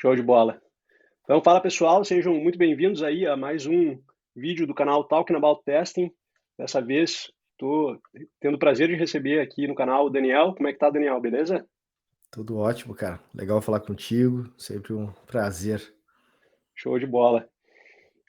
Show de bola. Então, fala pessoal, sejam muito bem-vindos aí a mais um vídeo do canal Talking About Testing. Dessa vez, estou tendo o prazer de receber aqui no canal o Daniel. Como é que tá, Daniel? Beleza? Tudo ótimo, cara. Legal falar contigo. Sempre um prazer. Show de bola.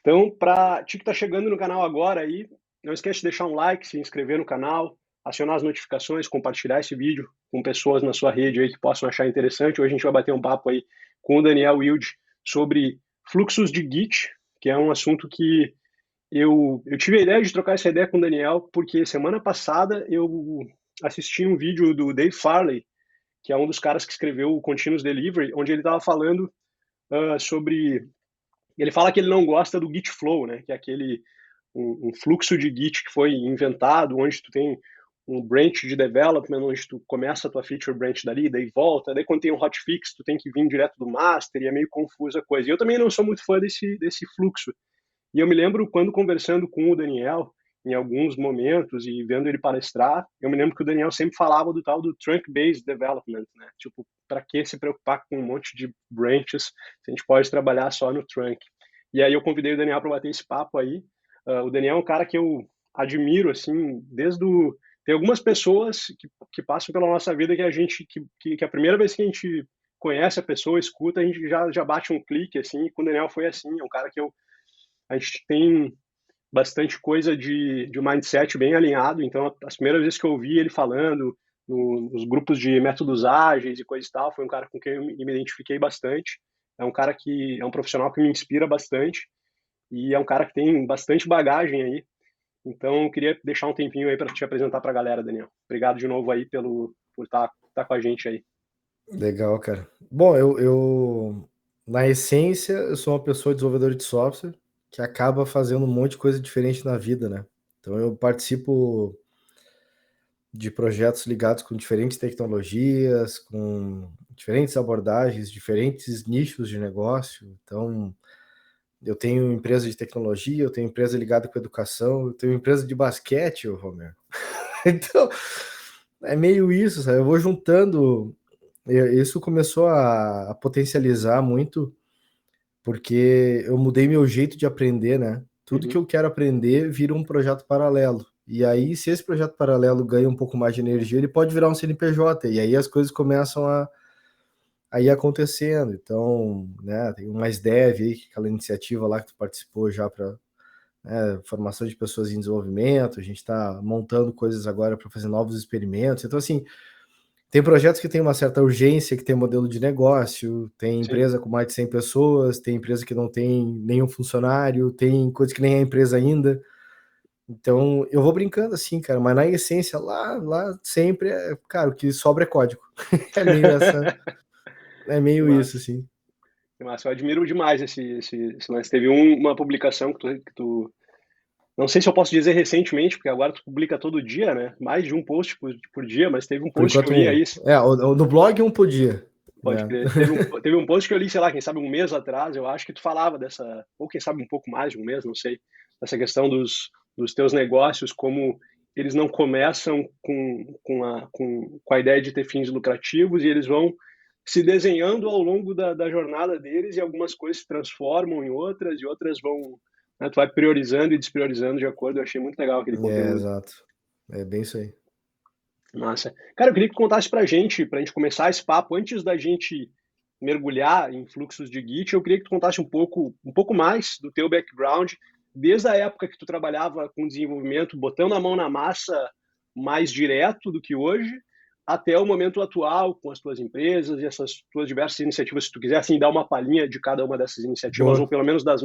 Então, para ti que está chegando no canal agora aí, não esquece de deixar um like, se inscrever no canal, acionar as notificações, compartilhar esse vídeo com pessoas na sua rede aí que possam achar interessante. Hoje a gente vai bater um papo aí com o Daniel Wild sobre fluxos de Git, que é um assunto que eu tive a ideia de trocar essa ideia com o Daniel, porque semana passada eu assisti um vídeo do Dave Farley, que é um dos caras que escreveu o Continuous Delivery, onde ele estava falando sobre. Ele fala que ele não gosta do Git Flow, né? Que é aquele um fluxo de Git que foi inventado, onde tu tem um branch de development, onde tu começa a tua feature branch dali, daí volta, daí quando tem um hotfix, tu tem que vir direto do master, e é meio confusa a coisa. E eu também não sou muito fã desse fluxo. E eu me lembro quando conversando com o Daniel, em alguns momentos, e vendo ele palestrar, eu me lembro que o Daniel sempre falava do tal do trunk-based development, né? Tipo, para que se preocupar com um monte de branches se a gente pode trabalhar só no trunk? E aí eu convidei o Daniel para bater esse papo aí. O Daniel é um cara que eu admiro, assim, desde o... Tem algumas pessoas que passam pela nossa vida que a gente, que a primeira vez que a gente conhece a pessoa, escuta, a gente já bate um clique, assim, e com o Daniel foi assim, é um cara que a gente tem bastante coisa de mindset bem alinhado. Então, as primeiras vezes que eu ouvi ele falando nos grupos de métodos ágeis e coisa e tal, foi um cara com quem eu me identifiquei bastante. É um cara que é um profissional que me inspira bastante e é um cara que tem bastante bagagem aí. Então, eu queria deixar um tempinho aí para te apresentar para a galera, Daniel. Obrigado de novo aí por estar com a gente aí. Legal, cara. Bom, na essência, eu sou uma pessoa desenvolvedora de software que acaba fazendo um monte de coisa diferente na vida, né? Então, eu participo de projetos ligados com diferentes tecnologias, com diferentes abordagens, diferentes nichos de negócio. Então, eu tenho empresa de tecnologia, eu tenho empresa ligada com educação, eu tenho empresa de basquete, ô Romero. Então, é meio isso, sabe? Eu vou juntando. Isso começou a potencializar muito, porque eu mudei meu jeito de aprender, né? Tudo que Uhum. eu quero aprender vira um projeto paralelo. E aí, se esse projeto paralelo ganha um pouco mais de energia, ele pode virar um CNPJ. E aí as coisas começam a ir acontecendo. Então, né, tem o Mais Dev aí, aquela iniciativa lá que tu participou já para, né, formação de pessoas em desenvolvimento. A gente está montando coisas agora para fazer novos experimentos. Então, assim, tem projetos que têm uma certa urgência, que tem modelo de negócio, tem Sim. empresa com mais de 100 pessoas, tem empresa que não tem nenhum funcionário, tem coisa que nem é empresa ainda. Então, eu vou brincando assim, cara, mas na essência, lá sempre é, cara, o que sobra é código. É Que meio isso, massa. assim. Que massa. Eu admiro demais esse lance. Teve uma publicação que tu. Não sei se eu posso dizer recentemente, porque agora tu publica todo dia, né? Mais de um post por dia, mas teve um Por post que eu enquanto, li aí, no blog um podia, pode né? crer. Teve um post que eu li, sei lá, quem sabe um mês atrás, eu acho que tu falava dessa, ou quem sabe um pouco mais de um mês, não sei, dessa questão dos teus negócios, como eles não começam com a ideia de ter fins lucrativos e eles vão se desenhando ao longo da jornada deles e algumas coisas se transformam em outras e outras vão, né, tu vai priorizando e despriorizando de acordo. Eu achei muito legal aquele conteúdo. Exato. É bem isso aí. Massa. Cara, eu queria que tu contasse pra gente começar esse papo, antes da gente mergulhar em fluxos de Git, eu queria que tu contasse um pouco mais do teu background, desde a época que tu trabalhava com desenvolvimento, botando a mão na massa mais direto do que hoje, até o momento atual, com as tuas empresas e essas tuas diversas iniciativas. Se tu quiser, assim, dar uma palhinha de cada uma dessas iniciativas, ou Boa. pelo menos das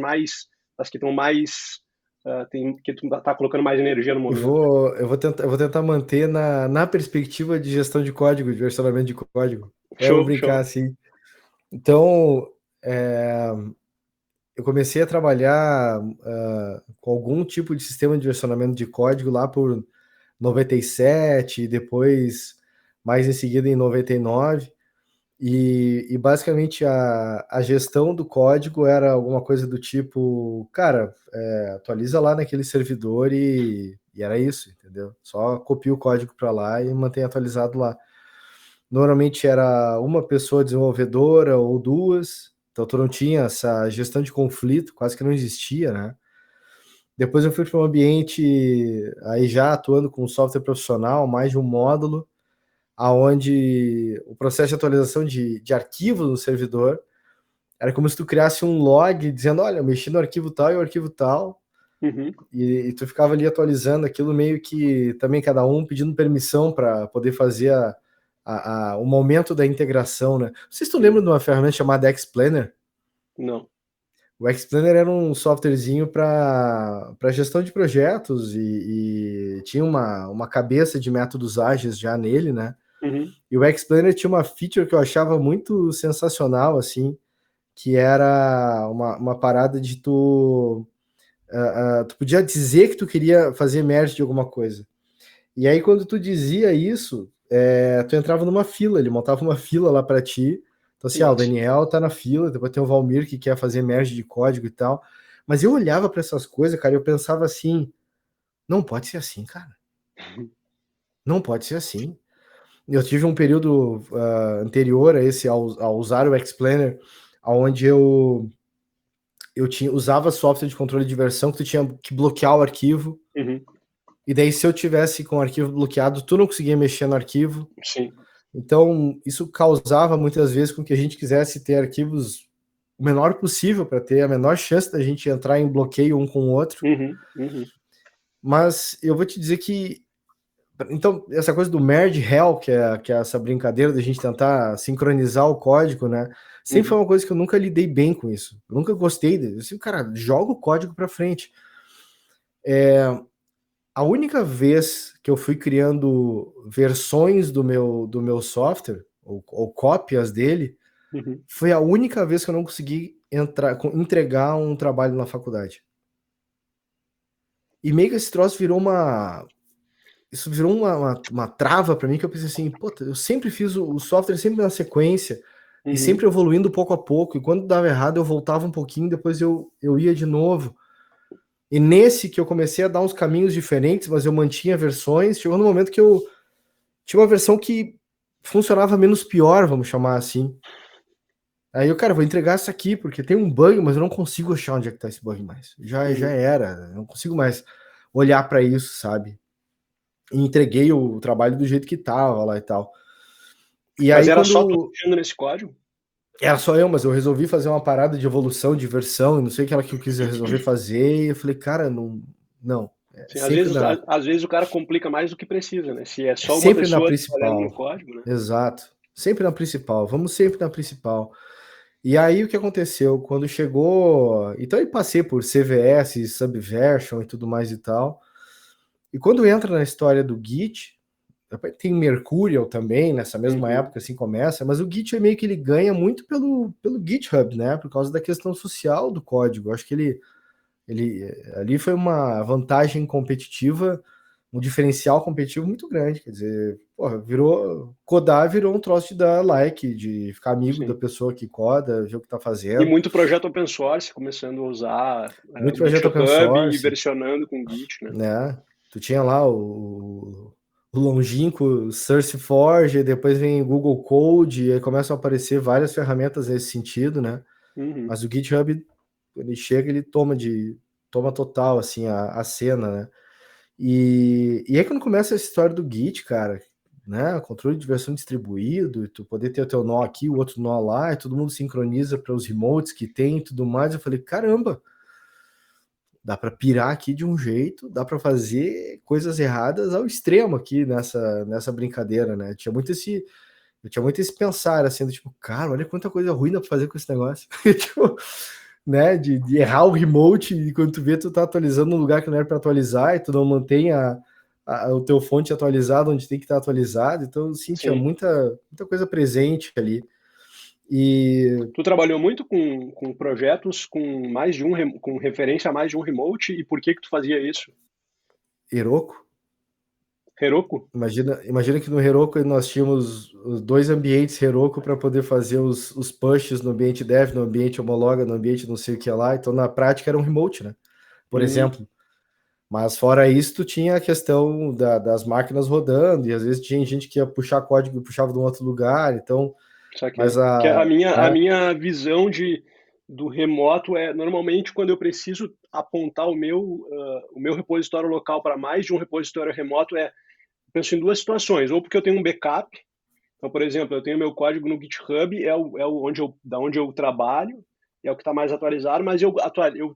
que estão mais, que tu tá colocando mais energia no momento. Eu vou tentar manter na perspectiva de gestão de código, de versionamento de código. Vamos Show, brincar show. assim. Então, eu comecei a trabalhar com algum tipo de sistema de versionamento de código lá por 97, e depois, mais em seguida, em 99. E basicamente a gestão do código era alguma coisa do tipo, cara, atualiza lá naquele servidor e era isso, entendeu? Só copia o código para lá e mantém atualizado lá. Normalmente era uma pessoa desenvolvedora ou duas, Então tu não tinha essa gestão de conflito, quase que não existia, né? Depois eu fui para um ambiente aí já atuando com software profissional, mais de um módulo, aonde o processo de atualização de arquivos no servidor era como se tu criasse um log dizendo, olha, eu mexi no arquivo tal e o arquivo tal, e tu ficava ali atualizando aquilo meio que também cada um pedindo permissão para poder fazer o momento da integração, né? Não sei se tu lembra de uma ferramenta chamada Xplanner. Não. O Xplanner era um softwarezinho para gestão de projetos e tinha uma cabeça de métodos ágeis já nele, né? E o Xplanner tinha uma feature que eu achava muito sensacional, assim, que era uma parada de tu podia dizer que tu queria fazer merge de alguma coisa. E aí, quando tu dizia isso, tu entrava numa fila, ele montava uma fila lá para ti. Então, assim, o Daniel tá na fila, depois tem o Valmir que quer fazer merge de código e tal. Mas eu olhava para essas coisas, cara, e eu pensava assim, não pode ser assim, cara. Não pode ser assim. Eu tive um período anterior a esse, ao usar o Xplanner, onde eu usava software de controle de versão que tu tinha que bloquear o arquivo. E daí, se eu tivesse com o arquivo bloqueado, tu não conseguia mexer no arquivo. Sim. Então, isso causava muitas vezes com que a gente quisesse ter arquivos o menor possível para ter a menor chance da gente entrar em bloqueio um com o outro. Mas eu vou te dizer que então, essa coisa do merge hell, que é essa brincadeira da gente tentar sincronizar o código, né? Sempre foi uma coisa que eu nunca lidei bem com isso. Eu nunca gostei disso. Assim, cara, joga o código para frente. A única vez que eu fui criando versões do meu software, ou cópias dele, foi a única vez que eu não consegui entregar um trabalho na faculdade. E meio que esse troço virou isso virou uma trava para mim, que eu pensei assim, pô, eu sempre fiz o software sempre na sequência, e sempre evoluindo pouco a pouco, e quando dava errado eu voltava um pouquinho, depois eu ia de novo. E nesse que eu comecei a dar uns caminhos diferentes, mas eu mantinha versões, chegou no momento que eu tinha uma versão que funcionava menos pior, vamos chamar assim. Aí eu, cara, vou entregar essa aqui, porque tem um bug, mas eu não consigo achar onde é que tá esse bug mais. Já era, eu não consigo mais olhar para isso, sabe? E entreguei o trabalho do jeito que tava lá e tal. E Mas aí, era só tu quando mexendo nesse código? era só eu, mas eu resolvi fazer uma parada de evolução, de versão, e não sei o que ela que eu quis resolver fazer, e eu falei, cara, não. Sim, Sempre às vezes o cara complica mais do que precisa, né? Se é só uma sempre na pessoa trabalhando no principal. código, né? Exato. Sempre na principal. Vamos sempre na principal. E aí o que aconteceu? Quando chegou. Então eu passei por CVS, Subversion e tudo mais e tal. E quando entra na história do Git, tem Mercurial também, nessa mesma época assim começa, mas o Git é meio que ele ganha muito pelo GitHub, né? Por causa da questão social do código. Eu acho que ele ali foi uma vantagem competitiva, um diferencial competitivo muito grande. Quer dizer, porra, codar virou um troço de dar like, de ficar amigo da pessoa que coda, ver o que tá E fazendo. muito projeto open source começando a usar Muito o projeto open GitHub e source, versionando com Git, né? né? Tu tinha lá o longínquo SourceForge, depois vem o Google Code, e aí começam a aparecer várias ferramentas nesse sentido, né? Mas o GitHub, ele chega, ele toma total, assim, a cena, né? E aí quando começa essa história do Git, cara, né? Controle de versão distribuído, e tu poder ter o teu nó aqui, o outro nó lá, e todo mundo sincroniza para os remotes que tem e tudo mais, eu falei, caramba, dá para pirar aqui de um jeito, dá para fazer coisas erradas ao extremo aqui nessa brincadeira, né? Eu tinha muito esse pensar, assim, do tipo, cara, olha quanta coisa ruim dá pra fazer com esse negócio. Tipo, né, de errar o remote, e quando tu vê, tu tá atualizando num lugar que não era para atualizar, e tu não mantém o teu fonte atualizado onde tem que estar atualizado. Então, sim, tinha muita coisa presente ali. E tu trabalhou muito com projetos com mais de com referência a mais de um remote, e por que tu fazia isso? Heroku? Heroku? Imagina que no Heroku nós tínhamos os 2 ambientes Heroku para poder fazer os pushes no ambiente dev, no ambiente homologa, no ambiente não sei o que lá. Então, na prática, era um remote, né? Por exemplo. Mas fora isso, tu tinha a questão das máquinas rodando, e às vezes tinha gente que ia puxar código e puxava de um outro lugar. Então, Saquei. Mas Porque a minha, a né? minha visão do remoto é, normalmente, quando eu preciso apontar o meu repositório local para mais de um repositório remoto, penso em duas situações. Ou porque eu tenho um backup. Então, por exemplo, eu tenho meu código no GitHub, da onde eu trabalho, é o que está mais atualizado, mas eu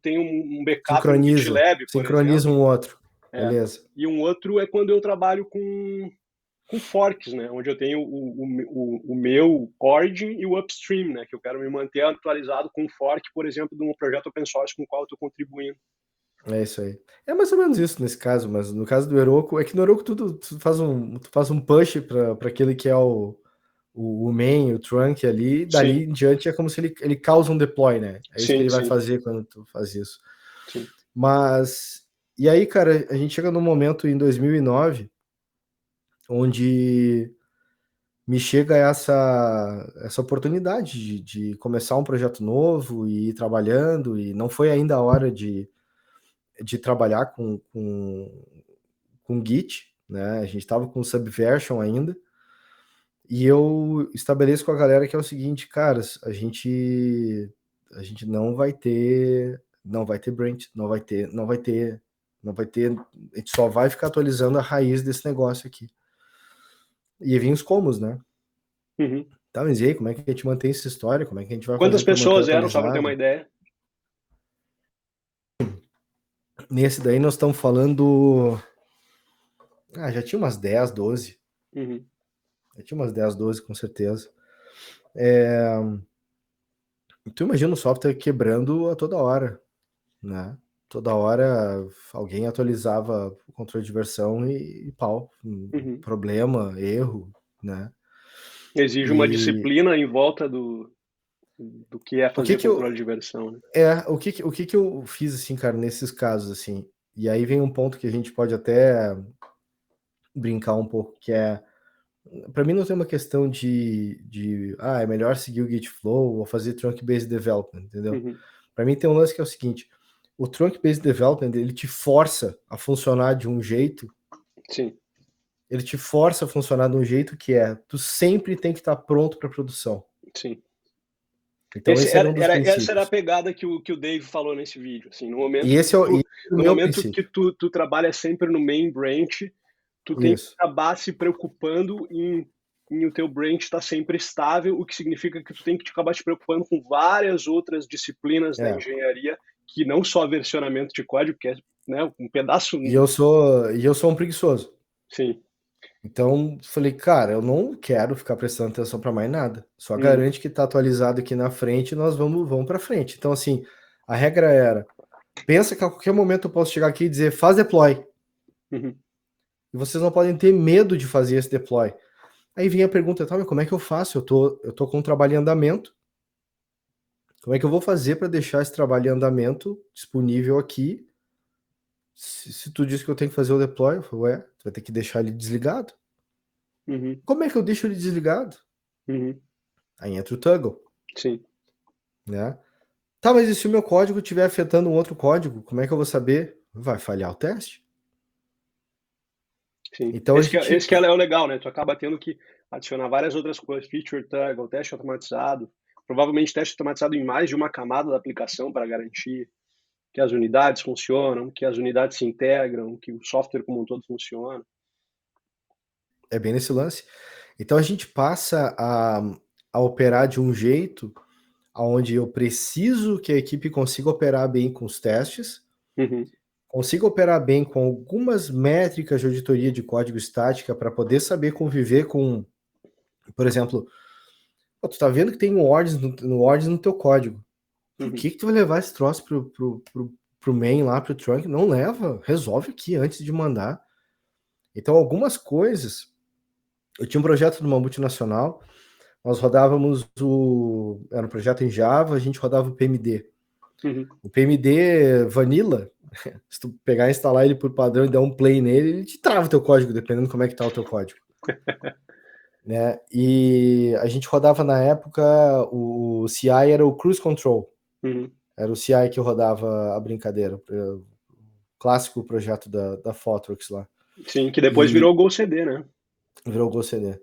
tenho um backup no GitLab, por Sincroniza exemplo. um outro. É. Beleza. E um outro é quando eu trabalho com forks, né? Onde eu tenho o meu origin e o upstream, né? Que eu quero me manter atualizado com um fork, por exemplo, de um projeto open source com o qual eu estou contribuindo. É isso aí. É mais ou menos isso nesse caso, mas no caso do Heroku, é que no Heroku tu faz um push para aquele que é o main, o trunk ali, Sim, dali em diante é como se ele causa um deploy, né? É isso que sim, ele vai sim, fazer quando tu faz isso. sim. Mas, e aí, cara, a gente chega num momento em 2009, onde me chega essa oportunidade de começar um projeto novo e ir trabalhando, e não foi ainda a hora de trabalhar com Git, né? A gente estava com Subversion ainda, e eu estabeleço com a galera que é o seguinte, caras, a gente não vai ter branch, não vai ter, a gente só vai ficar atualizando a raiz desse negócio aqui. E aí vem os comos, né? Uhum. Tá, mas e aí, como é que a gente mantém essa história? Como é que a gente vai Quantas fazer para manter pessoas eram, só para ter uma atualizado? ideia? Nesse daí nós estamos falando, já tinha umas 10, 12. Uhum. Já tinha umas 10, 12 com certeza. Tu imagina o software quebrando a toda hora, né? Toda hora alguém atualizava o controle de versão e pau. Uhum. Problema, erro, né? Exige uma E disciplina em volta do que é o que fazer que eu, controle de versão, né? o que que eu fiz, assim, cara, nesses casos, assim? E aí vem um ponto que a gente pode até brincar um pouco, que é, para mim não tem uma questão é melhor seguir o Git Flow ou fazer trunk-based development, entendeu? Uhum. Para mim tem um lance que é o seguinte, o trunk-based development, ele te força a funcionar de um jeito, Sim. ele te força a funcionar de um jeito que tu sempre tem que estar pronto para produção. Sim. Então esse era um dos Essa era a princípios. pegada que o Dave falou nesse vídeo. Assim, E esse é o no meu momento que princípio. tu trabalha sempre no main branch, tu tem que Isso. acabar se preocupando em o teu branch estar sempre estável, o que significa que tu tem que acabar te preocupando com várias outras disciplinas da É. engenharia, que não só versionamento de código, que é, né, um pedaço. E eu sou um preguiçoso. Sim. Então, falei, cara, eu não quero ficar prestando atenção para mais nada. Só Uhum. garante que tá atualizado aqui na frente e nós vamos para frente. Então, assim, a regra era, pensa que a qualquer momento eu posso chegar aqui e dizer, faz deploy. Uhum. E vocês não podem ter medo de fazer esse deploy. Aí vem a pergunta, tá, mas como é que eu faço? Eu tô com um trabalho em andamento. Como é que eu vou fazer para deixar esse trabalho em andamento disponível aqui? Se tu diz que eu tenho que fazer o deploy, eu falo, tu vai ter que deixar ele desligado. Uhum. Como é que eu deixo ele desligado? Uhum. Aí entra o toggle, Sim. né? Tá, mas e se o meu código estiver afetando um outro código, como é que eu vou saber? Vai falhar o teste? Sim. Então a gente. Esse que é o legal, né? Tu acaba tendo que adicionar várias outras coisas, feature tag, o teste automatizado, provavelmente teste automatizado em mais de uma camada da aplicação para garantir que as unidades funcionam, que as unidades se integram, que o software como um todo funciona. É bem nesse lance. Então a gente passa a operar de um jeito onde eu preciso que a equipe consiga operar bem com os testes, Uhum. consiga operar bem com algumas métricas de auditoria de código estática para poder saber conviver com, por exemplo, tu tá vendo que tem um ordens no teu código. Por Uhum. que tu vai levar esse troço pro main lá, pro trunk? Não leva, resolve aqui antes de mandar. Então, algumas coisas. Eu tinha um projeto de uma multinacional, nós rodávamos era um projeto em Java, a gente rodava o PMD. Uhum. O PMD Vanilla, se tu pegar e instalar ele por padrão e dar um play nele, ele te trava o teu código, dependendo de como é que tá o teu código. Né? E a gente rodava na época, o CI era o Cruise Control. Uhum. Era o CI que rodava a brincadeira. O clássico projeto da Fotrix lá. Sim, que depois E virou o GoCD, né? virou o GoCD.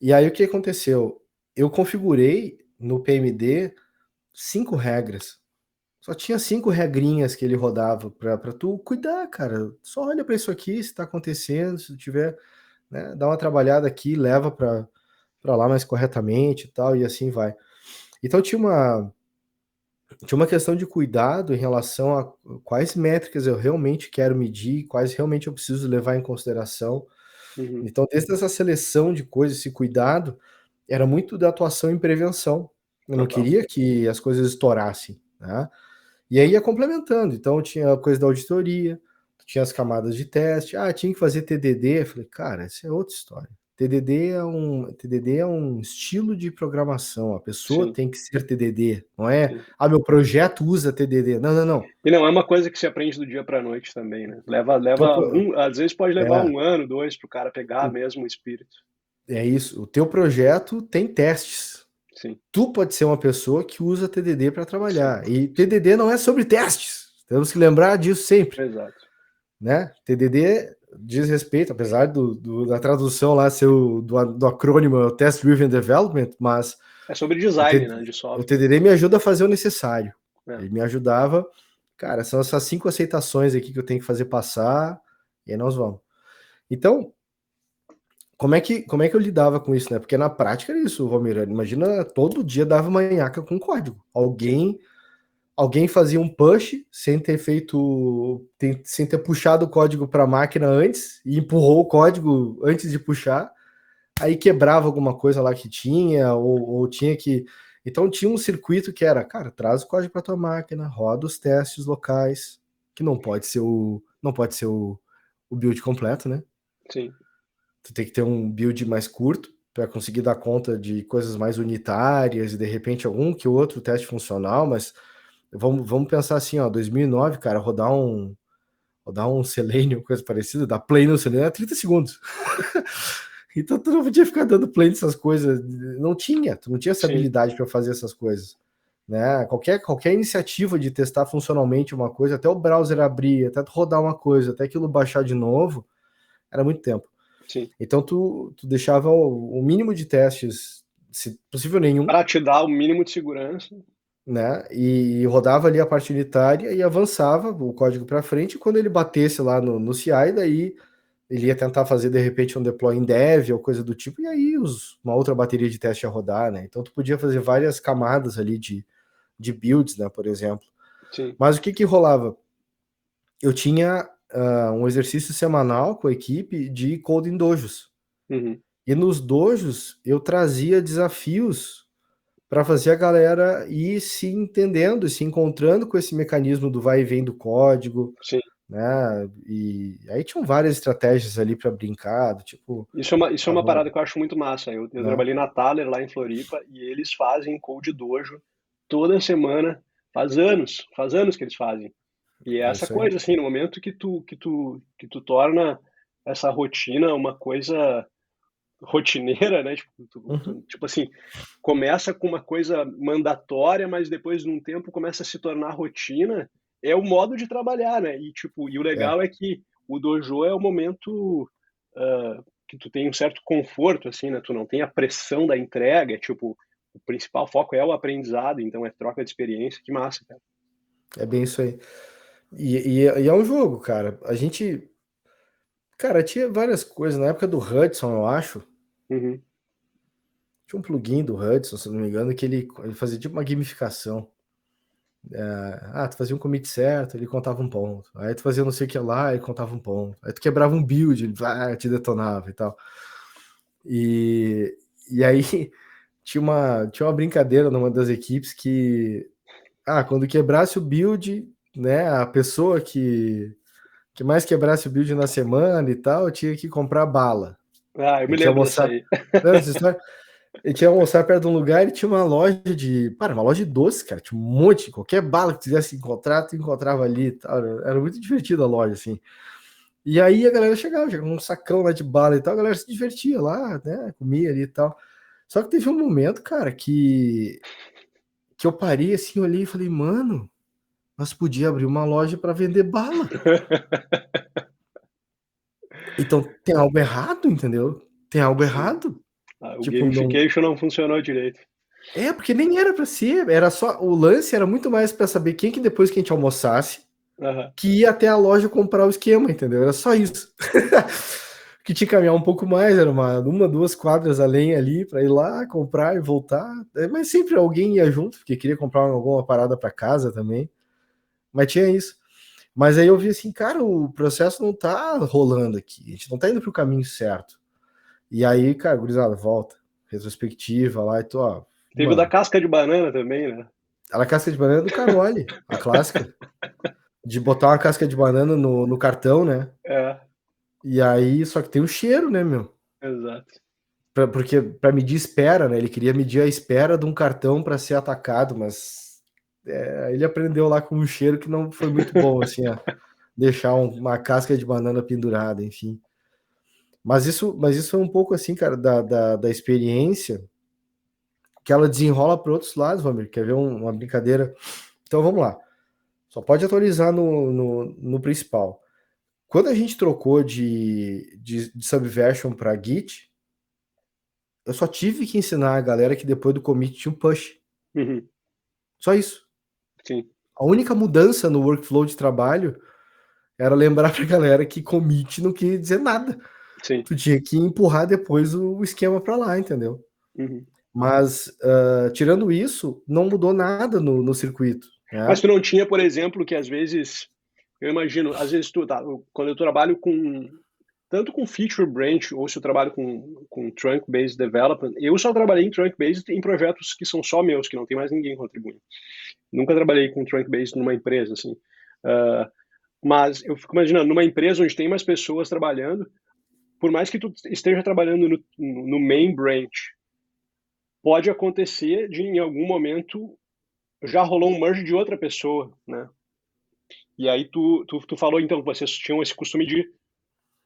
E aí o que aconteceu? eu configurei no PMD 5 regras. Só tinha 5 regrinhas que ele rodava para tu cuidar, cara. Só olha para isso aqui, se tá acontecendo, se tiver, né, dá uma trabalhada aqui, leva para lá mais corretamente e tal, e assim vai. Então tinha uma questão de cuidado em relação a quais métricas eu realmente quero medir, quais realmente eu preciso levar em consideração. Uhum. Então, desde essa seleção de coisas, esse cuidado, era muito da atuação em prevenção. Eu não Total. queria que as coisas estourassem, né? E aí ia complementando. Então, tinha a coisa da auditoria, tinha as camadas de teste. Ah, tinha que fazer TDD. Eu falei, cara, isso é outra história. TDD é um estilo de programação. A pessoa Sim, tem que ser TDD. Não é, sim. ah, meu projeto usa TDD. Não, não, não. E não é uma coisa que se aprende do dia para a noite também, né. Teu Leva pro- algum às vezes pode levar é, 1 ano, 2 para o cara pegar o- mesmo o espírito. é isso. O teu projeto tem testes. Sim, Tu pode ser uma pessoa que usa TDD para sim, trabalhar. E sim. TDD não é sobre testes. Temos que lembrar disso sempre, Exato. né? TDD diz respeito, apesar da tradução lá ser do acrônimo Test Driven Development, mas É sobre o, design, TD, né, de o software. TDD me ajuda a fazer o necessário. É. Ele me ajudava, cara, são essas 5 aceitações aqui que eu tenho que fazer passar, e aí nós vamos. Então, como é que eu lidava com isso, né? Porque na prática era isso, Valmir. Imagina, todo dia dava uma nhaca com código. Sim, Alguém fazia um push sem ter feito, sem ter puxado o código para a máquina antes e empurrou o código antes de puxar, aí quebrava alguma coisa lá que tinha, ou tinha que. Então tinha um circuito que era, cara, traz o código para tua máquina, roda os testes locais, que não pode ser o build completo, né? sim. Tu tem que ter um build mais curto para conseguir dar conta de coisas mais unitárias e de repente algum que outro teste funcional, mas vamos pensar assim, ó, 2009, cara, rodar um Selenium, coisa parecida, dar play no Selenium é 30 segundos. Então tu não podia ficar dando play nessas coisas, tu não tinha essa Sim, habilidade para fazer essas coisas, né? Qualquer iniciativa de testar funcionalmente uma coisa, até o browser abrir, até tu rodar uma coisa, até aquilo baixar de novo, era muito tempo. sim. Então tu deixava o mínimo de testes, se possível nenhum, Para te dar o mínimo de segurança. né? E rodava ali a parte unitária e avançava o código para frente. E quando ele batesse lá no CI, daí ele ia tentar fazer de repente um deploy em dev ou coisa do tipo, e aí uma outra bateria de teste ia rodar, né? Então tu podia fazer várias camadas ali de builds, né? Por exemplo. Sim. Mas o que que rolava? Eu tinha um exercício semanal com a equipe de coding dojos. Uhum. E nos dojos eu trazia desafios para fazer a galera ir se entendendo, se encontrando com esse mecanismo do vai e vem do código, Sim. né? E aí tinham várias estratégias ali para brincar, tipo, Isso é uma parada que eu acho muito massa. Eu né? trabalhei na Thaler, lá em Floripa, e eles fazem Code Dojo toda semana, faz anos que eles fazem. E é É essa isso aí. coisa, assim, no momento que tu torna essa rotina uma coisa rotineira, né? Tipo, Uhum. tipo assim, começa com uma coisa mandatória, mas depois, num tempo, começa a se tornar rotina. É o modo de trabalhar, né? E, tipo, e o É, legal é que o dojo é o momento que tu tem um certo conforto, assim, né? Tu não tem a pressão da entrega, tipo, o principal foco é o aprendizado, então é troca de experiência. Que massa, cara. é bem isso aí. E é um jogo, cara. Cara, tinha várias coisas. Na época do Hudson, eu acho, Uhum. tinha um plugin do Hudson, se não me engano, que ele fazia tipo uma gamificação. Tu fazia um commit certo, ele contava um ponto. Aí tu fazia não sei o que lá, ele contava um ponto. Aí tu quebrava um build, ele te detonava e tal. E aí tinha uma brincadeira numa das equipes que, quando quebrasse o build, né, a pessoa que mais quebrasse o build na semana e tal, tinha que comprar bala. Ah, eu Ele me tinha lembro dessa almoçar. aí. Lembra dessa história? Ele tinha almoçar perto de um lugar e tinha uma loja uma loja de doce, cara. Tinha um monte, qualquer bala que tu quisesse encontrar, tu encontrava ali e tal. Era muito divertido a loja, assim. E aí a galera chegava com um sacão lá de bala e tal, a galera se divertia lá, né? Comia ali e tal. Só que teve um momento, cara, que eu parei assim, olhei e falei, mano, nós podíamos abrir uma loja para vender bala. Então tem algo errado, entendeu? Tem algo Sim, errado. O Tipo, não. gamification não funcionou direito. Porque nem era pra ser, era só. O lance era muito mais pra saber quem que depois que a gente almoçasse, Aham. que ia até a loja comprar o esquema, entendeu? Era só isso. Que tinha que caminhar um pouco mais, era uma, 2 quadras além ali pra ir lá comprar e voltar. Mas sempre alguém ia junto, porque queria comprar alguma parada pra casa também. Mas tinha isso. Mas aí eu vi assim, cara, o processo não tá rolando aqui, a gente não tá indo pro caminho certo. E aí, cara, gurizada, volta. Retrospectiva lá e tô, ó, Teve o da mano. casca de banana também, né? A casca de banana do Canoli, a clássica. De botar uma casca de banana no cartão, né? É, E aí, só que tem o cheiro, né, meu? exato. Porque para medir espera, né? Ele queria medir a espera de um cartão para ser atacado, mas ele aprendeu lá com um cheiro que não foi muito bom, assim, ó, deixar uma casca de banana pendurada, enfim. Mas isso é um pouco assim, cara, da experiência que ela desenrola para outros lados, Vamir. Quer ver uma brincadeira? Então vamos lá. Só pode atualizar no principal. Quando a gente trocou de Subversion para Git, eu só tive que ensinar a galera que depois do commit tinha um push. Uhum, Só isso. sim, A única mudança no workflow de trabalho era lembrar pra galera que commit não queria dizer nada. sim. Tu tinha que empurrar depois o esquema para lá, entendeu? Uhum. Mas, tirando isso, não mudou nada no circuito, Mas né? tu não tinha, por exemplo, que às vezes, eu imagino, às vezes quando eu trabalho tanto com feature branch, ou se eu trabalho com trunk-based development, eu só trabalhei em trunk-based em projetos que são só meus, que não tem mais ninguém contribuindo. Nunca trabalhei com trunk-based numa empresa, assim. Uh, mas eu fico imaginando, numa empresa onde tem mais pessoas trabalhando, por mais que tu esteja trabalhando no main branch, pode acontecer de em algum momento já rolou um merge de outra pessoa, né? E aí tu falou então que vocês tinham esse costume de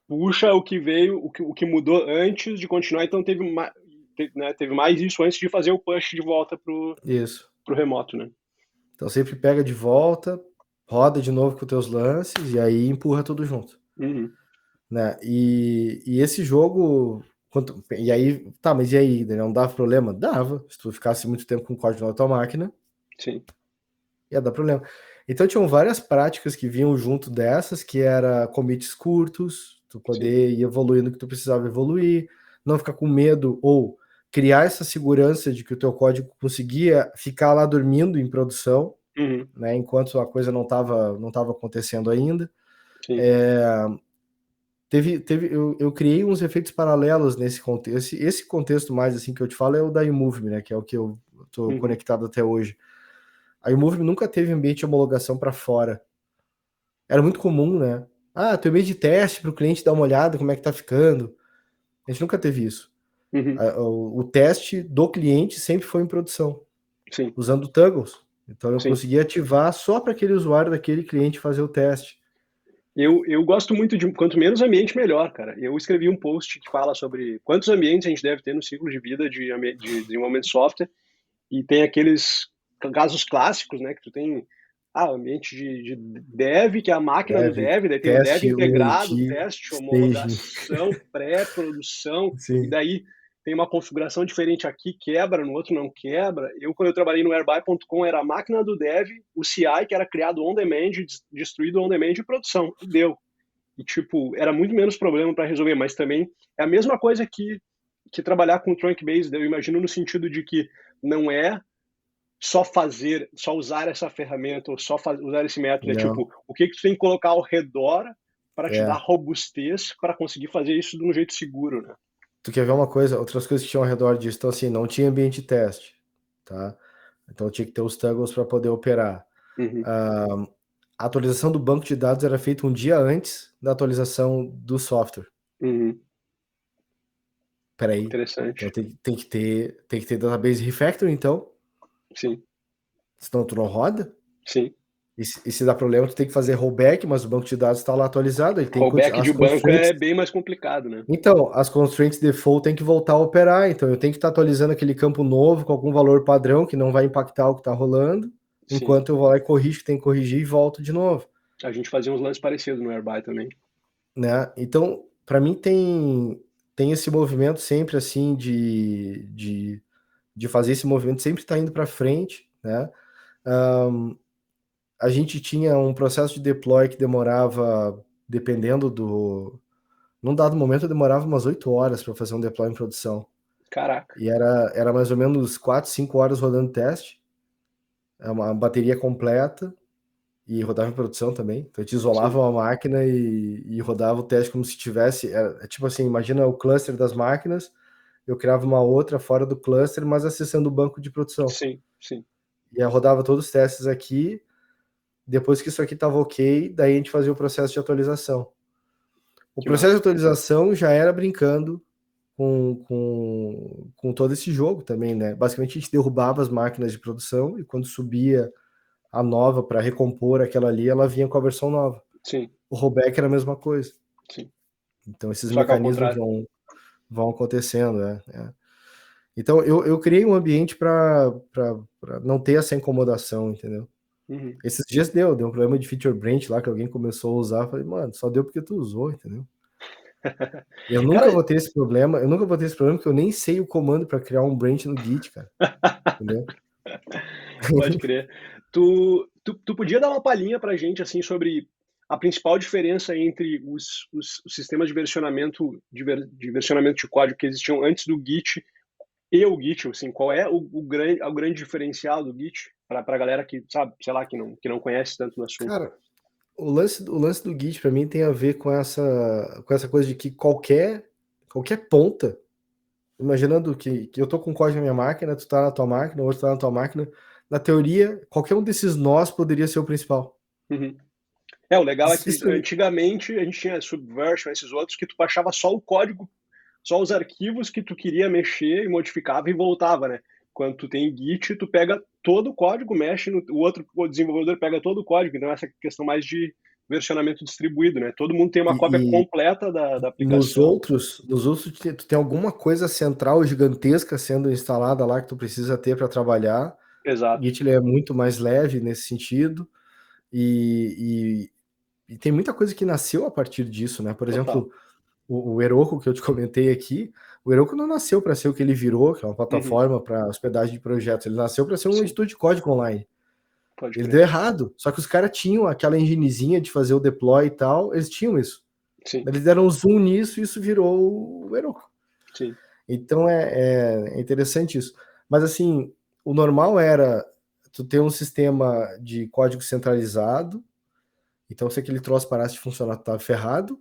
puxa o que veio, o que mudou antes de continuar, então teve mais isso antes de fazer o push de volta Isso. pro remoto, né? Então sempre pega de volta, roda de novo com teus lances e aí empurra tudo junto, Uhum, né? E esse jogo, e aí, tá, mas e aí, não dava problema? Dava. Se tu ficasse muito tempo com o código na tua máquina, sim. ia dar problema. Então tinham várias práticas que vinham junto dessas, que era commits curtos, tu Sim. poder ir evoluindo o que tu precisava evoluir, não ficar com medo ou criar essa segurança de que o teu código conseguia ficar lá dormindo em produção, Uhum, né, enquanto a coisa não tava acontecendo ainda. sim. Eu criei uns efeitos paralelos nesse contexto. Esse contexto mais assim que eu te falo é o da iMovie, né, que é o que eu tô Uhum, conectado até hoje. A iMovie nunca teve ambiente de homologação para fora. Era muito comum, né? Ah, teu ambiente de teste para o cliente dar uma olhada como é que tá ficando. A gente nunca teve isso. uhum, O teste do cliente sempre foi em produção, sim. usando Toggles. Então eu Sim. conseguia ativar só para aquele usuário daquele cliente fazer o teste. Eu gosto muito de quanto menos ambiente, melhor, cara. Eu escrevi um post que fala sobre quantos ambientes a gente deve ter no ciclo de vida de desenvolvimento de software, e tem aqueles casos clássicos, né, que tu tem ambiente de dev, que é a máquina do Dev, dev, daí tem o dev teste, integrado, UAT, teste, staging. homologação, pré-produção, e Sim. daí tem uma configuração diferente aqui, quebra, no outro não quebra. Quando eu trabalhei no Airbuy.com, era a máquina do dev, o CI, que era criado on demand, destruído on demand, e produção, e deu. E, tipo, era muito menos problema para resolver, mas também é a mesma coisa que trabalhar com trunk-based, eu imagino, no sentido de que não é só usar essa ferramenta ou usar esse método. É Não, tipo, o que tu tem que colocar ao redor para te dar é. robustez para conseguir fazer isso de um jeito seguro, né? Tu quer ver uma coisa? Outras coisas que tinham ao redor disso. Então, assim, não tinha ambiente de teste, tá? Então tinha que ter os Toggles para poder operar. Uhum, A atualização do banco de dados era feita um dia antes da atualização do software. uhum, Peraí. Então interessante. tem que ter database refactoring, então, Sim, senão tu não roda. sim. E se dá problema, tu tem que fazer rollback, mas o banco de dados está lá atualizado. Ele tem Rollback as de banco é constraints. bem mais complicado, né? Então, as constraints default tem que voltar a operar. Então, eu tenho que estar atualizando aquele campo novo com algum valor padrão que não vai impactar o que está rolando, Sim. enquanto eu vou lá e corrijo o que tem que corrigir e volto de novo. A gente fazia uns lances parecidos no Airbuy também. Né? Então, para mim tem esse movimento sempre assim de fazer esse movimento, sempre está indo para frente, né? A gente tinha um processo de deploy que demorava, dependendo do... Num dado momento, demorava umas 8 horas para fazer um deploy em produção. Caraca. E era mais ou menos 4, 5 horas rodando teste. É uma bateria completa e rodava em produção também. Então a gente isolava Sim. uma máquina e rodava o teste como se tivesse... É tipo assim, imagina o cluster das máquinas, eu criava uma outra fora do cluster, mas acessando o banco de produção. Sim, sim. E aí rodava todos os testes aqui. Depois que isso aqui estava ok, daí a gente fazia o processo de atualização. O Que processo de massa. atualização já era brincando com todo esse jogo também, né? Basicamente a gente derrubava as máquinas de produção e quando subia a nova para recompor aquela ali, ela vinha com a versão nova. Sim, O rollback era a mesma coisa. sim. Então esses Só que ao mecanismos contrário. vão acontecendo, né? Então eu criei um ambiente para não ter essa incomodação, entendeu? Uhum. Esses dias deu um problema de feature branch lá que alguém começou a usar. Falei, mano, só deu porque tu usou, entendeu? Eu nunca Cara, vou ter esse problema. Eu nunca vou ter esse problema porque eu nem sei o comando para criar um branch no Git, cara. Entendeu? pode crer. Tu podia dar uma palhinha pra gente, assim, sobre a principal diferença entre os sistemas de versionamento, de versionamento de código que existiam antes do Git e o Git, assim, qual é o grande diferencial do Git para a galera que, sabe, sei lá, que não conhece tanto no assunto? Cara, o lance do Git para mim tem a ver com essa coisa de que qualquer ponta, imaginando que eu tô com código na minha máquina, tu tá na tua máquina, o outro tá na tua máquina, na teoria, qualquer um desses nós poderia ser o principal. Uhum. É, o legal é que Isso pra mim, antigamente a gente tinha Subversion, esses outros, que tu baixava só o código, só os arquivos que tu queria mexer e modificava e voltava, né? Quando tu tem Git, tu pega todo o código, mexe no o desenvolvedor pega todo o código, então essa questão mais de versionamento distribuído, né? Todo mundo tem uma cópia e completa da nos aplicação. outros, tu tem alguma coisa central gigantesca sendo instalada lá que tu precisa ter para trabalhar. O Exato, Git ele é muito mais leve nesse sentido e tem muita coisa que nasceu a partir disso, né? Por total. exemplo, o Heroku que eu te comentei aqui, o Heroku não nasceu para ser o que ele virou, que é uma Uhum. plataforma para hospedagem de projetos. Ele nasceu para ser um Sim, editor de código online. pode Ele crer. deu errado, só que os caras tinham aquela enginezinha de fazer o deploy e tal, eles tinham isso. Sim, Eles deram um zoom nisso e isso virou o Heroku. sim, Então é interessante isso. Mas assim, o normal era tu ter um sistema de código centralizado, então se aquele troço parasse de funcionar, tu tava ferrado.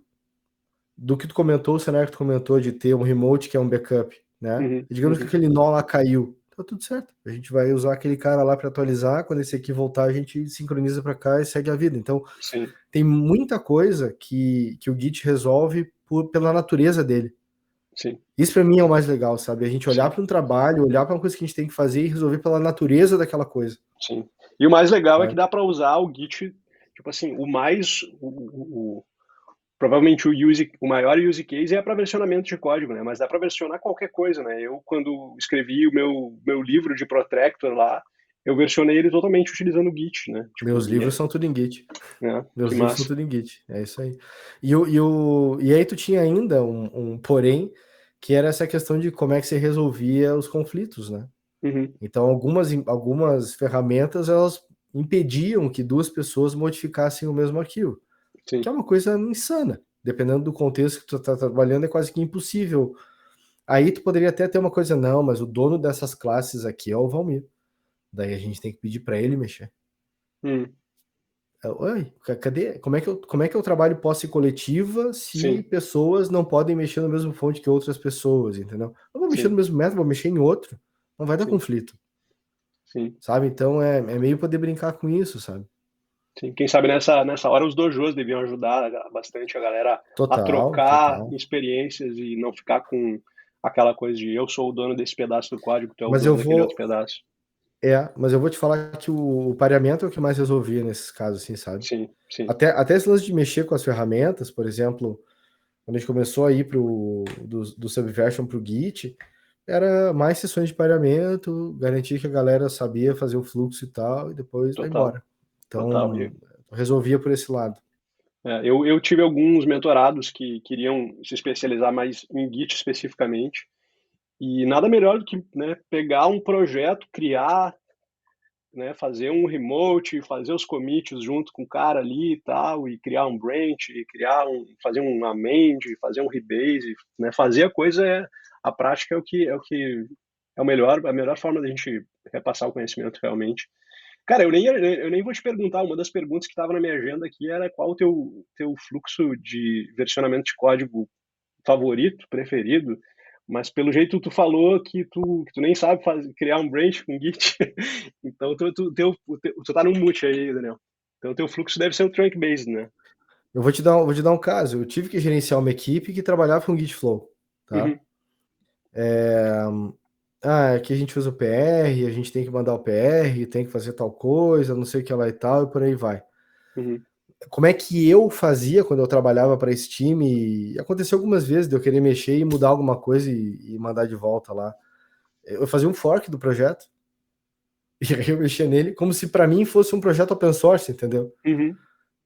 Do que tu comentou, o cenário que tu comentou de ter um remote que é um backup, né? uhum, E digamos que uhum, aquele nó lá caiu, tá tudo certo. A gente vai usar aquele cara lá para atualizar, quando esse aqui voltar, a gente sincroniza para cá e segue a vida. Então, sim, tem muita coisa que o Git resolve pela natureza dele. sim, Isso para mim é o mais legal, sabe? A gente olhar sim, para um trabalho, olhar para uma coisa que a gente tem que fazer e resolver pela natureza daquela coisa, sim. E o mais legal é que sabe? dá para usar o Git, tipo assim, provavelmente o maior use case é para versionamento de código, né? Mas dá para versionar qualquer coisa, né? Eu, quando escrevi o meu livro de Protractor lá, eu versionei ele totalmente utilizando o Git, né? Tipo, Meus livros são tudo em Git. que Meus livros são massa. tudo em Git, é isso aí. E aí tu tinha ainda um porém, que era essa questão de como é que você resolvia os conflitos, né? Uhum, Então, algumas ferramentas, elas impediam que duas pessoas modificassem o mesmo arquivo, que sim, é uma coisa insana. Dependendo do contexto que tu está trabalhando, é quase que impossível. Aí tu poderia até ter uma coisa, não, mas o dono dessas classes aqui é o Valmir. Daí a gente tem que pedir para ele mexer. hum, Oi, cadê? Como é que eu trabalho posse coletiva se sim, pessoas não podem mexer no mesmo fonte que outras pessoas, entendeu? Eu vou mexer sim, no mesmo método, vou mexer em outro, não vai dar sim, conflito, sim, sabe? Então é meio poder brincar com isso, sabe? sim. Quem sabe nessa hora os dojos deviam ajudar bastante a galera a Total, trocar total. experiências e não ficar com aquela coisa de eu sou o dono desse pedaço do código, tu é o Mas eu dono daquele outro vou, pedaço. mas eu vou te falar que o pareamento é o que mais resolvia nesses casos, assim, sabe? Sim, sim, Até esse lance de mexer com as ferramentas, por exemplo, quando a gente começou a ir do Subversion pro Git, era mais sessões de pareamento, garantir que a galera sabia fazer o fluxo e tal, e depois vai total, embora. total. Então, resolvia por esse lado. Eu tive alguns mentorados que queriam se especializar mais em Git especificamente, e nada melhor do que, né, pegar um projeto, criar, né, fazer um remote, fazer os commits junto com o cara ali e tal, e criar um branch, e fazer um amend, fazer um rebase, né, fazer a coisa a prática é a melhor forma da gente repassar o conhecimento realmente. Cara, eu nem vou te perguntar, uma das perguntas que estava na minha agenda aqui era qual o teu fluxo de versionamento de código favorito, preferido, mas pelo jeito tu falou que tu nem sabe criar um branch com Git, então tu tá no mute aí, Daniel. Então teu fluxo deve ser o trunk based, né? Vou te dar um caso. Eu tive que gerenciar uma equipe que trabalhava com Git Flow, tá? Uhum, Aqui a gente usa o PR, a gente tem que mandar o PR, tem que fazer tal coisa, não sei o que lá e tal, e por aí vai. uhum, Como é que eu fazia quando eu trabalhava para esse time? E aconteceu algumas vezes de eu querer mexer e mudar alguma coisa e mandar de volta lá. Eu fazia um fork do projeto, e aí eu mexia nele como se para mim fosse um projeto open source, entendeu? uhum,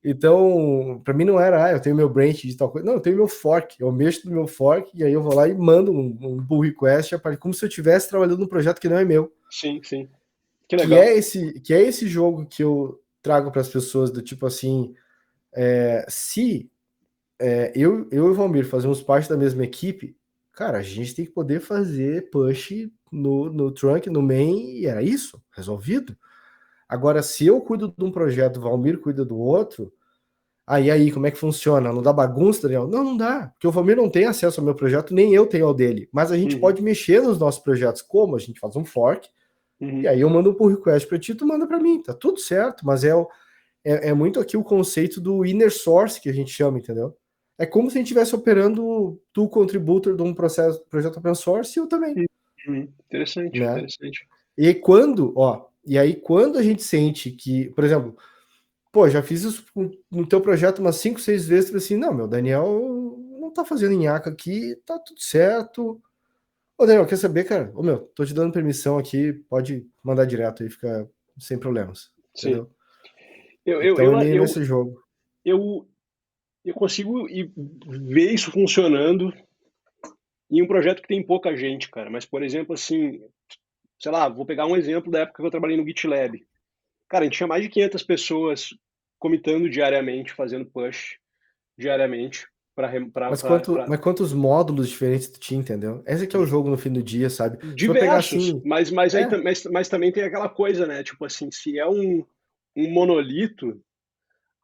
Então, para mim não era, eu tenho meu branch de tal coisa. Não, eu tenho meu fork. Eu mexo no meu fork e aí eu vou lá e mando um pull request, como se eu estivesse trabalhando num projeto que não é meu. sim, sim. Que legal. Que é esse jogo que eu trago para as pessoas do tipo assim, se eu e o Valmir fazemos parte da mesma equipe, cara, a gente tem que poder fazer push no trunk, no main, e era isso, resolvido. Agora, se eu cuido de um projeto, o Valmir cuida do outro, aí, como é que funciona? Não dá bagunça, Daniel? Não, não dá, porque o Valmir não tem acesso ao meu projeto, nem eu tenho ao dele, mas a gente Uhum, pode mexer nos nossos projetos. Como? A gente faz um fork, e uhum, aí eu mando um pull request para ti, tu manda para mim, tá tudo certo, mas é muito aqui o conceito do inner source que a gente chama, entendeu? É como se a gente estivesse operando tu contributor de um projeto open source e eu também, uhum. Interessante, né? interessante. E aí quando a gente sente que, por exemplo, pô, já fiz isso no teu projeto umas 5, 6 vezes, assim, não, meu, Daniel não tá fazendo nhaca aqui, tá tudo certo. Ô, Daniel, quer saber, cara? Ô, meu, tô te dando permissão aqui, pode mandar direto aí, fica sem problemas, Sim. entendeu? Eu, eu, Então eu, é meio eu, nesse jogo. eu, eu consigo ver isso funcionando em um projeto que tem pouca gente, cara. Mas, por exemplo, assim, sei lá, vou pegar um exemplo da época que eu trabalhei no GitLab. Cara, a gente tinha mais de 500 pessoas comitando diariamente, fazendo push diariamente para Mas quantos módulos diferentes tu tinha, entendeu? Esse que é o jogo no fim do dia, sabe? Se for pegar diversos, assim, é, mas também tem aquela coisa, né? Tipo assim, se é um monolito,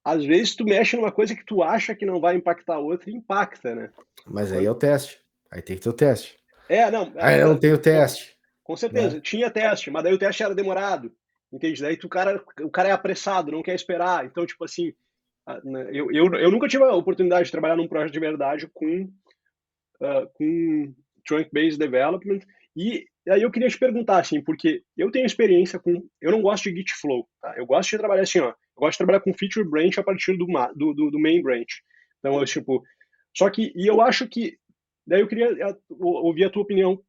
às vezes tu mexe numa coisa que tu acha que não vai impactar a outra e impacta, né? mas aí é o teste. Aí tem que ter o teste. Não, Aí eu não tenho teste, com né? certeza, tinha teste, mas daí o teste era demorado, entende? Daí o cara é apressado, não quer esperar. Então, tipo assim, né, eu nunca tive a oportunidade de trabalhar num projeto de verdade com trunk-based development. E aí eu queria te perguntar, assim, porque eu tenho experiência com. Eu não gosto de Git Flow, tá? Eu gosto de trabalhar assim, ó. Eu gosto de trabalhar com feature branch a partir do main branch. Então, eu, tipo. Só que. E eu acho que. Daí eu queria ouvir a tua opinião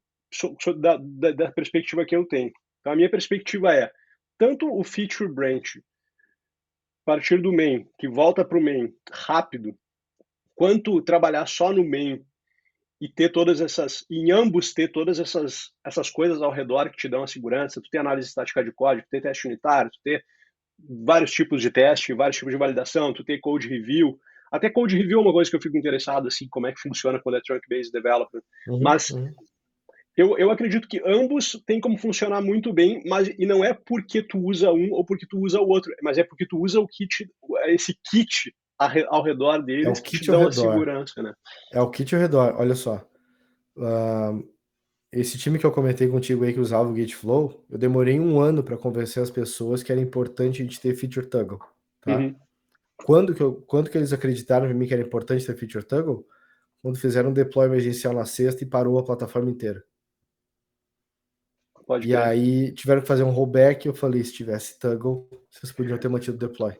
da perspectiva que eu tenho. Então, a minha perspectiva é: tanto o feature branch a partir do main, que volta para o main rápido, quanto trabalhar só no main e ter todas essas, em ambos ter todas essas coisas ao redor que te dão a segurança, tu ter análise estática de código, tu ter teste unitário, tu ter vários tipos de teste, vários tipos de validação, tu ter code review. Até code review é uma coisa que eu fico interessado, assim, como é que funciona quando é trunk-based development. Uhum, Mas uhum. eu acredito que ambos têm como funcionar muito bem, mas e não é porque tu usa um ou porque tu usa o outro, mas é porque tu usa o kit, esse kit ao redor É o deles que te kit ao dão a redor. segurança, né? É o kit ao redor. Olha só. ah, Esse time que eu comentei contigo aí que usava o Gitflow, eu demorei um ano para convencer as pessoas que era importante a gente ter feature toggle, tá? Uhum, Quando que eles acreditaram em mim que era importante ter feature toggle? Quando fizeram um deploy emergencial na sexta e parou a plataforma inteira. pode E crer. aí tiveram que fazer um rollback e eu falei, se tivesse toggle, vocês podiam ter mantido o deploy.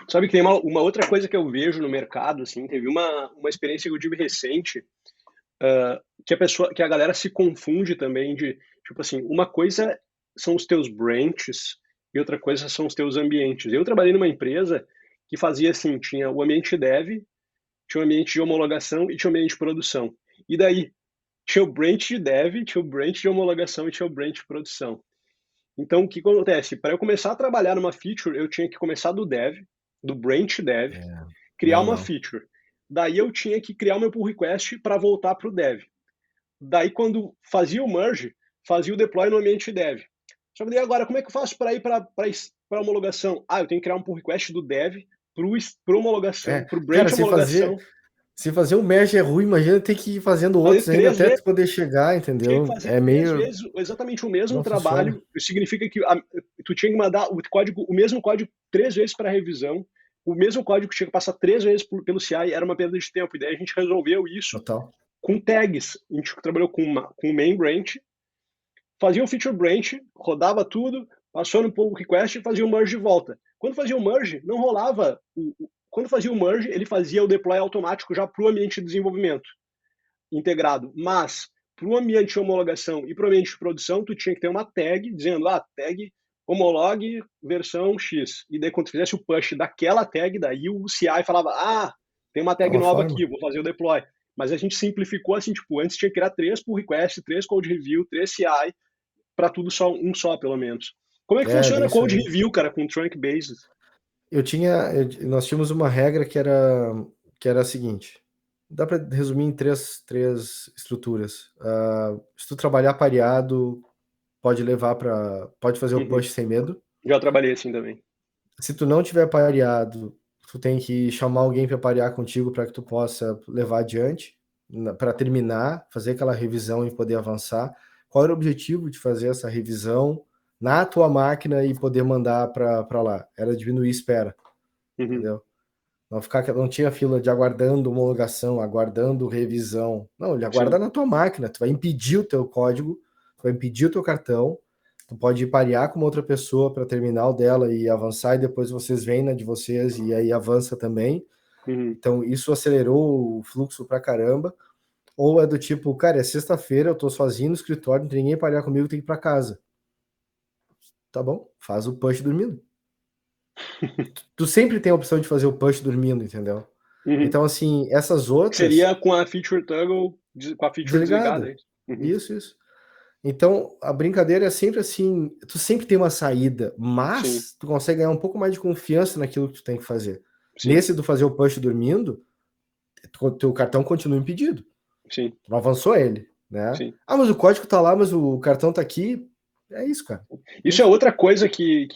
Sabe que tem uma outra coisa que eu vejo no mercado, assim, teve uma experiência que eu tive recente, que a galera se confunde também de, tipo assim, uma coisa são os teus branches e outra coisa são os teus ambientes. Eu trabalhei numa empresa que fazia assim, tinha o ambiente dev, tinha o ambiente de homologação e tinha o ambiente de produção. E daí, tinha o branch de dev, tinha o branch de homologação e tinha o branch de produção. Então, o que acontece? Para eu começar a trabalhar numa feature, eu tinha que começar do dev, do branch dev, É. criar Não, uma não. feature. Daí eu tinha que criar o meu pull request para voltar para o dev. Daí, quando fazia o merge, fazia o deploy no ambiente dev. Só que daí agora, como é que eu faço para ir para homologação? Ah, eu tenho que criar um pull request do dev para homologação, É, para o cara, branch homologação. se fazer um merge é ruim, imagina ter que ir fazendo Fazer outros ainda 3 até vezes, tu poder chegar, tinha que entendeu? fazer É 3 meio. vezes exatamente o mesmo Não funciona. trabalho. Significa que tu tinha que mandar o código, o mesmo código 3 vezes para revisão. O mesmo código tinha que passar 3 vezes pelo CI, era uma perda de tempo. E daí a gente resolveu isso Total. com tags. A gente trabalhou com o main branch, fazia o feature branch, rodava tudo, passou no pull request e fazia o merge de volta. Quando fazia o merge, não rolava. Quando fazia o merge, ele fazia o deploy automático já para o ambiente de desenvolvimento integrado. Mas para o ambiente de homologação e para o ambiente de produção, tu tinha que ter uma tag dizendo, tag homologue versão X. E daí quando tu fizesse o push daquela tag, daí o CI falava, tem uma É tag uma nova forma. aqui, vou fazer o deploy. Mas a gente simplificou assim, tipo, antes tinha que criar 3 pull request, 3 code review, 3 CI, para tudo só um só, pelo menos. Como é que É, bem funciona isso code aí. review, cara, com trunk bases? Nós tínhamos uma regra que era a seguinte. Dá para resumir em três estruturas. Se tu trabalhar pareado, pode fazer o Uhum. push sem medo. Já trabalhei assim também. Se tu não tiver pareado, tu tem que chamar alguém para parear contigo para que tu possa levar adiante, para terminar, fazer aquela revisão e poder avançar. Qual era o objetivo de fazer essa revisão na tua máquina e poder mandar para lá? Era diminuir espera, Uhum. entendeu? Não tinha fila de aguardando homologação, aguardando revisão. Não, ele aguarda Sim. na tua máquina. Tu vai impedir o teu código, tu vai impedir o teu cartão, tu pode parear com uma outra pessoa para terminar o dela e avançar, e depois vocês vêm na de vocês e aí avança também. Uhum. Então, isso acelerou o fluxo pra caramba. Ou é do tipo, cara, é sexta-feira, eu tô sozinho no escritório, não tem ninguém parear comigo, tem que ir pra casa. Tá bom, faz o push dormindo. Tu sempre tem a opção de fazer o push dormindo, entendeu? Uhum. Então, assim, essas outras, Seria com a feature toggle, com a feature desligada, é desligada. isso? Uhum. Isso. Então, a brincadeira é sempre assim, tu sempre tem uma saída, Sim, mas tu consegue ganhar um pouco mais de confiança naquilo que tu tem que fazer. sim, Nesse do fazer o push dormindo, teu cartão continua impedido. sim, Tu não avançou ele, né? sim. Ah, mas o código tá lá, mas o cartão tá aqui. É isso, cara. É Isso é isso. outra coisa que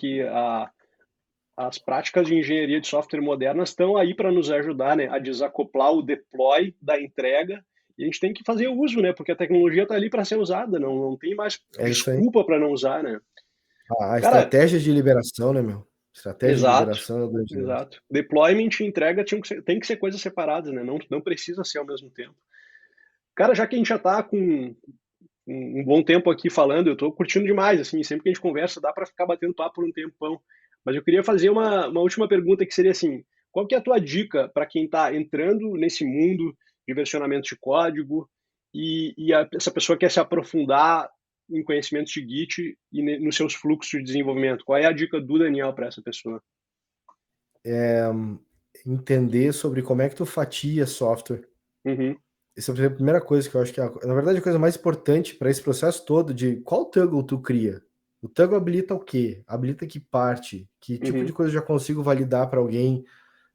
as práticas de engenharia de software modernas estão aí para nos ajudar, né, a desacoplar o deploy da entrega. E a gente tem que fazer uso, né, porque a tecnologia está ali para ser usada, não tem mais É isso aí. desculpa para não usar, né. A Cara, estratégia de liberação, né, meu? Estratégia de exato, liberação é o grande negócio. exato. Deployment e entrega tem que ser coisas separadas, né, não precisa ser ao mesmo tempo. Cara, já que a gente já está com um bom tempo aqui falando, eu estou curtindo demais, assim, sempre que a gente conversa dá para ficar batendo papo por um tempão. Mas eu queria fazer uma última pergunta que seria assim, qual que é a tua dica para quem está entrando nesse mundo de versionamento de código essa pessoa quer se aprofundar em conhecimentos de Git e nos seus fluxos de desenvolvimento? Qual é a dica do Daniel para essa pessoa? Entender sobre como é que tu fatia software. Uhum, Essa é a primeira coisa que eu acho que na verdade, a coisa mais importante para esse processo todo de qual toggle tu cria. O toggle habilita o quê? Habilita que parte? Que tipo de uhum, coisa eu já consigo validar para alguém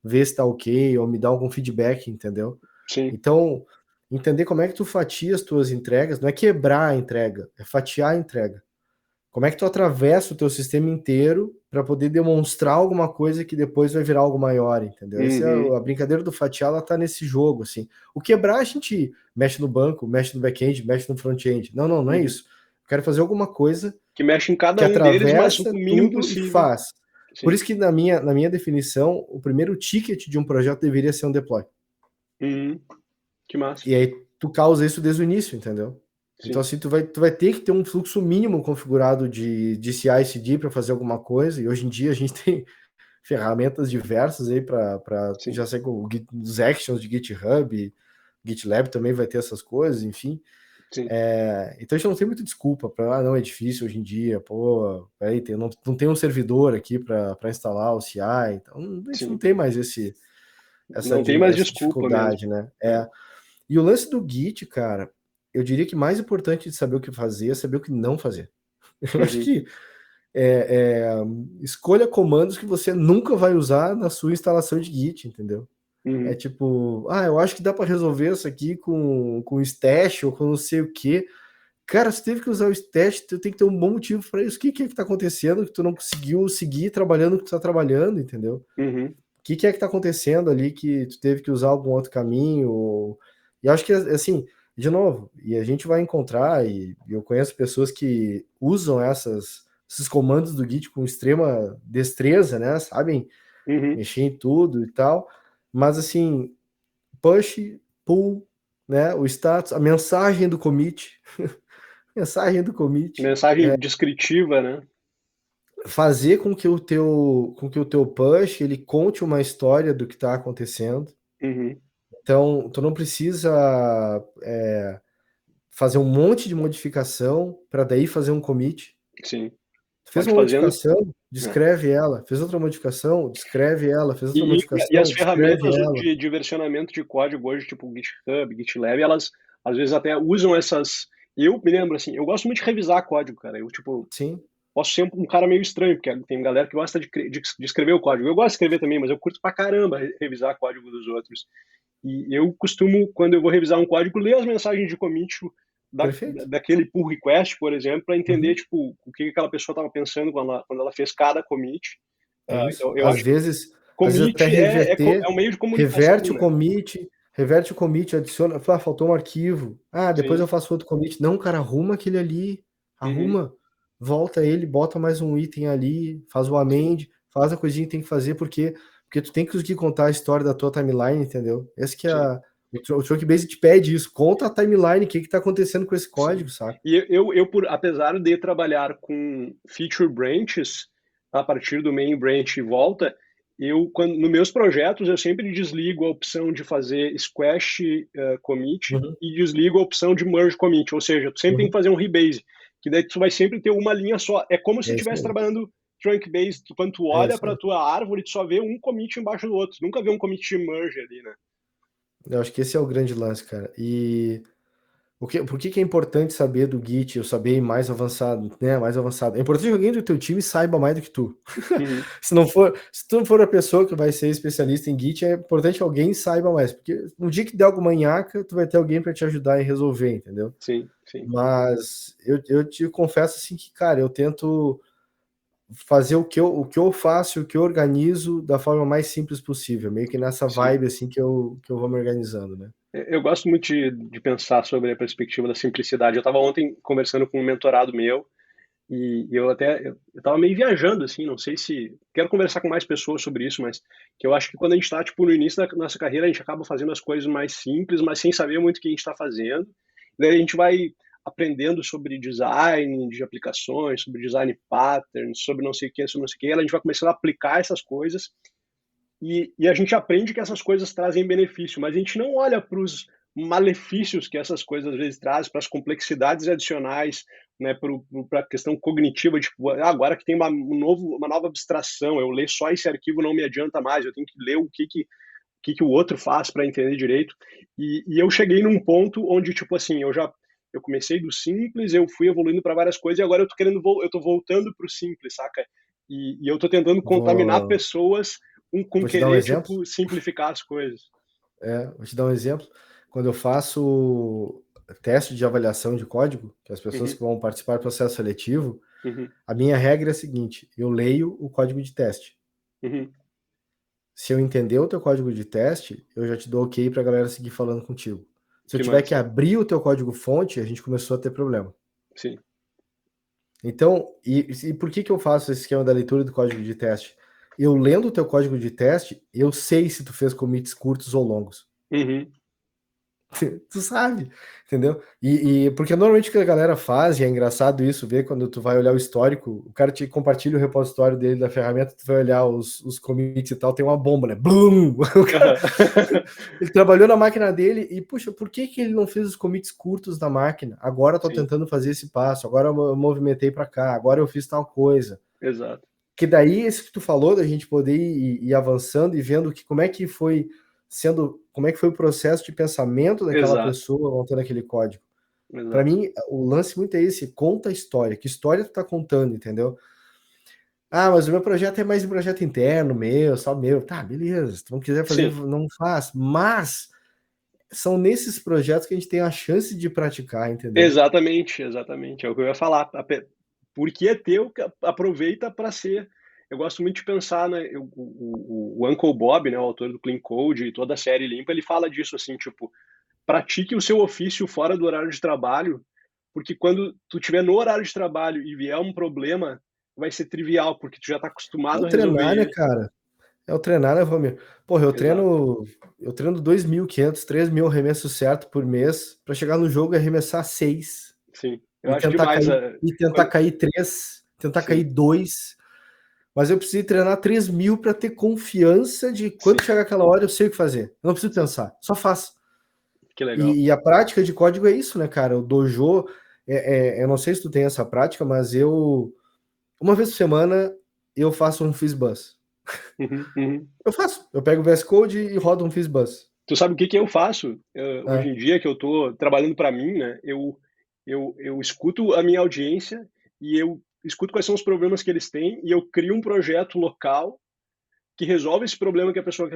ver se tá ok ou me dar algum feedback, entendeu? sim. Então, entender como é que tu fatia as tuas entregas, não é quebrar a entrega, é fatiar a entrega. Como é que tu atravessa o teu sistema inteiro para poder demonstrar alguma coisa que depois vai virar algo maior, entendeu? Essa Uhum, é a brincadeira do fatiar, ela tá nesse jogo, assim. O quebrar, a gente mexe no banco, mexe no back-end, mexe no front-end. Não é uhum. isso. Eu quero fazer alguma coisa Que mexe em cada que um deles, mas o atravessa mínimo tudo e possível. faz. Por Sim. isso que na minha definição, o primeiro ticket de um projeto deveria ser um deploy. Uhum. Que massa. E aí tu causa isso desde o início, entendeu? Então, Sim, assim, tu vai ter que ter um fluxo mínimo configurado de CI/CD para fazer alguma coisa, e hoje em dia a gente tem ferramentas diversas aí para sim. já sei com os actions de GitHub, GitLab também vai ter essas coisas, enfim. Sim, Então a gente não tem muita desculpa para, não, é difícil hoje em dia, pô, peraí, não tem um servidor aqui para instalar o CI, então a gente não sim. tem mais Não tem mais essa desculpa mesmo. dificuldade, né? É. E o lance do Git, cara, eu diria que mais importante de saber o que fazer é saber o que não fazer. Eu acho Uhum, que é, é, escolha comandos que você nunca vai usar na sua instalação de Git, entendeu? É uhum, tipo, eu acho que dá para resolver isso aqui com stash ou com não sei o quê. Cara, você teve que usar o stash, tu tem que ter um bom motivo para isso. O que é que tá acontecendo que tu não conseguiu seguir trabalhando o que tu tá trabalhando, entendeu? uhum. O que é que tá acontecendo ali que tu teve que usar algum outro caminho? E eu acho que, assim, de novo, e a gente vai encontrar, e eu conheço pessoas que usam esses comandos do Git com extrema destreza, né? Sabem Uhum. mexer em tudo e tal, mas assim, push, pull, né? O status, a mensagem do commit, mensagem do commit, Mensagem descritiva, né? fazer com que o teu push ele conte uma história do que está acontecendo. Uhum. Então, tu não precisa fazer um monte de modificação para daí fazer um commit. Sim. Tu fez Pode uma fazendo. modificação, É. descreve ela. Fez outra modificação, descreve ela. Fez outra E as modificação, descreve ferramentas ela. de versionamento de código hoje, tipo GitHub, GitLab, elas às vezes até usam essas. Eu me lembro assim, eu gosto muito de revisar código, cara. Eu tipo Sim, posso ser um cara meio estranho, porque tem galera que gosta de escrever o código. Eu gosto de escrever também, mas eu curto pra caramba revisar código dos outros. E eu costumo, quando eu vou revisar um código, ler as mensagens de commit perfeito. daquele pull request, por exemplo, para entender Uhum. tipo o que aquela pessoa estava pensando quando ela fez cada commit. É isso. Então, eu Às acho que vezes, até commit é reverter, um meio de comunicação, reverte o né? commit, adiciona, faltou um arquivo. Depois Sim. eu faço outro commit. Não, cara, arruma aquele ali, Uhum. arruma, volta ele, bota mais um item ali, faz o Sim. amend, faz a coisinha que tem que fazer, porque tu tem que conseguir contar a história da tua timeline, entendeu? Esse que é Sim. o Truckbase te pede isso, conta a timeline, o que que tá acontecendo com esse Sim. código, saca? E apesar de trabalhar com feature branches, a partir do main branch e volta, nos meus projetos, eu sempre desligo a opção de fazer squash commit Uhum, e desligo a opção de merge commit, ou seja, tu sempre tem que uhum. fazer um rebase, que daí tu vai sempre ter uma linha só. É como se É isso estivesse aí, trabalhando trunk base, quando tu é olha isso para aí. tua árvore, tu só vê um commit embaixo do outro, tu nunca vê um commit de merge ali, né? Eu acho que esse é o grande lance, cara. E por que que é importante saber do Git, eu saber mais avançado, né? Mais avançado. É importante que alguém do teu time saiba mais do que tu. Uhum. Se tu não for a pessoa que vai ser especialista em Git, é importante que alguém saiba mais, porque no dia que der alguma nhaca, tu vai ter alguém para te ajudar em resolver, entendeu? Sim, sim, Mas eu te confesso assim que, cara, eu tento fazer o que eu faço, o que eu organizo da forma mais simples possível, meio que nessa sim. vibe assim que eu vou me organizando, né? Eu gosto muito de pensar sobre a perspectiva da simplicidade. Eu estava ontem conversando com um mentorado meu e eu estava meio viajando assim, não sei se quero conversar com mais pessoas sobre isso, mas que eu acho que quando a gente está tipo no início da nossa carreira, a gente acaba fazendo as coisas mais simples, mas sem saber muito o que a gente está fazendo. Daí a gente vai aprendendo sobre design de aplicações, sobre design patterns, sobre não sei o que, sobre não sei o que. A gente vai começando a aplicar essas coisas e a gente aprende que essas coisas trazem benefício, mas a gente não olha para os malefícios que essas coisas às vezes trazem, para as complexidades adicionais, né, para a questão cognitiva, tipo, agora que tem uma nova abstração, eu ler só esse arquivo não me adianta mais, eu tenho que ler o que o outro faz para entender direito. E eu cheguei num ponto onde, tipo assim, eu comecei do simples, eu fui evoluindo para várias coisas e agora eu tô voltando para o simples, saca? E eu tô tentando contaminar Vou, pessoas com vou te dar um querer, exemplo. tipo, simplificar as coisas. Vou te dar um exemplo. Quando eu faço teste de avaliação de código, que as pessoas Uhum, que vão participar do processo seletivo, uhum, a minha regra é a seguinte: eu leio o código de teste. uhum. Se eu entender o teu código de teste, eu já te dou ok para a galera seguir falando contigo. Se eu Que tiver que massa. abrir o teu código fonte, a gente começou a ter problema. Sim. Então, e por que que eu faço esse esquema da leitura do código de teste? Eu lendo o teu código de teste, eu sei se tu fez commits curtos ou longos. Uhum. Tu sabe, entendeu? Porque normalmente o que a galera faz, e é engraçado isso, ver quando tu vai olhar o histórico, o cara te compartilha o repositório dele da ferramenta, tu vai olhar os commits e tal, tem uma bomba, né? Blum! O cara, ele trabalhou na máquina dele e, puxa, por que que ele não fez os commits curtos na máquina? Agora eu tô Sim, tentando fazer esse passo, agora eu movimentei para cá, agora eu fiz tal coisa. exato. Que daí, esse que tu falou, da gente poder ir avançando e vendo que como é que foi como é que foi o processo de pensamento daquela Exato, pessoa montando aquele código. Para exato. mim, o lance muito é esse, conta a história, que história tu tá contando, entendeu? Ah, mas o meu projeto é mais um projeto interno meu, só meu. Tá, beleza, se tu não quiser fazer, Sim, não faz. Mas são nesses projetos que a gente tem a chance de praticar, entendeu? exatamente, exatamente. É o que eu ia falar. Porque é teu, aproveita para ser. Eu gosto muito de pensar, né? O Uncle Bob, né, o autor do Clean Code e toda a série Limpa, ele fala disso assim, tipo, pratique o seu ofício fora do horário de trabalho, porque quando tu tiver no horário de trabalho e vier um problema, vai ser trivial, porque tu já está É acostumado o a resolver treinar, né, ele. cara? É o treinar, né, Romir? Porra, Exato. eu treino 2.500, 3.000 arremessos certo por mês para chegar no jogo e arremessar 6 Sim. Eu e acho tentar demais. cair e tentar Quando... cair 3, tentar cair Sim, 2. Mas eu preciso treinar 3.000 para ter confiança de quando sim. chegar aquela hora eu sei o que fazer. Eu não preciso Sim. pensar, só faço. Que legal. A prática de código é isso, né, cara? O dojo, eu não sei se tu tem essa prática, mas uma vez por semana, eu faço um FizzBuzz. Uhum, uhum. Eu faço. Eu pego o VS Code e rodo um FizzBuzz. Tu sabe o que que eu faço? Hoje Ah, em dia que eu estou trabalhando para mim, né? Eu escuto a minha audiência e eu escuto quais são os problemas que eles têm e eu crio um projeto local que resolve esse problema que a pessoa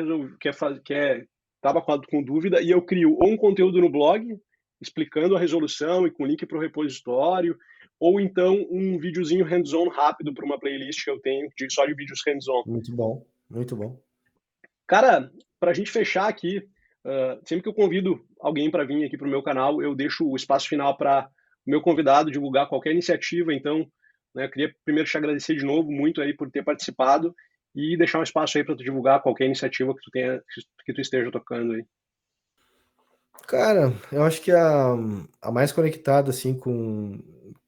quer estava com dúvida e eu crio ou um conteúdo no blog explicando a resolução e com link para o repositório, ou então um videozinho hands-on rápido para uma playlist que eu tenho só de vídeos hands-on. muito bom, muito bom. Cara, para a gente fechar aqui, sempre que eu convido alguém para vir aqui para o meu canal, eu deixo o espaço final para o meu convidado divulgar qualquer iniciativa. Então, né, eu queria primeiro te agradecer de novo muito aí por ter participado e deixar um espaço aí para tu divulgar qualquer iniciativa que tu tenha, que tu esteja tocando aí. Cara, eu acho que a mais conectada assim com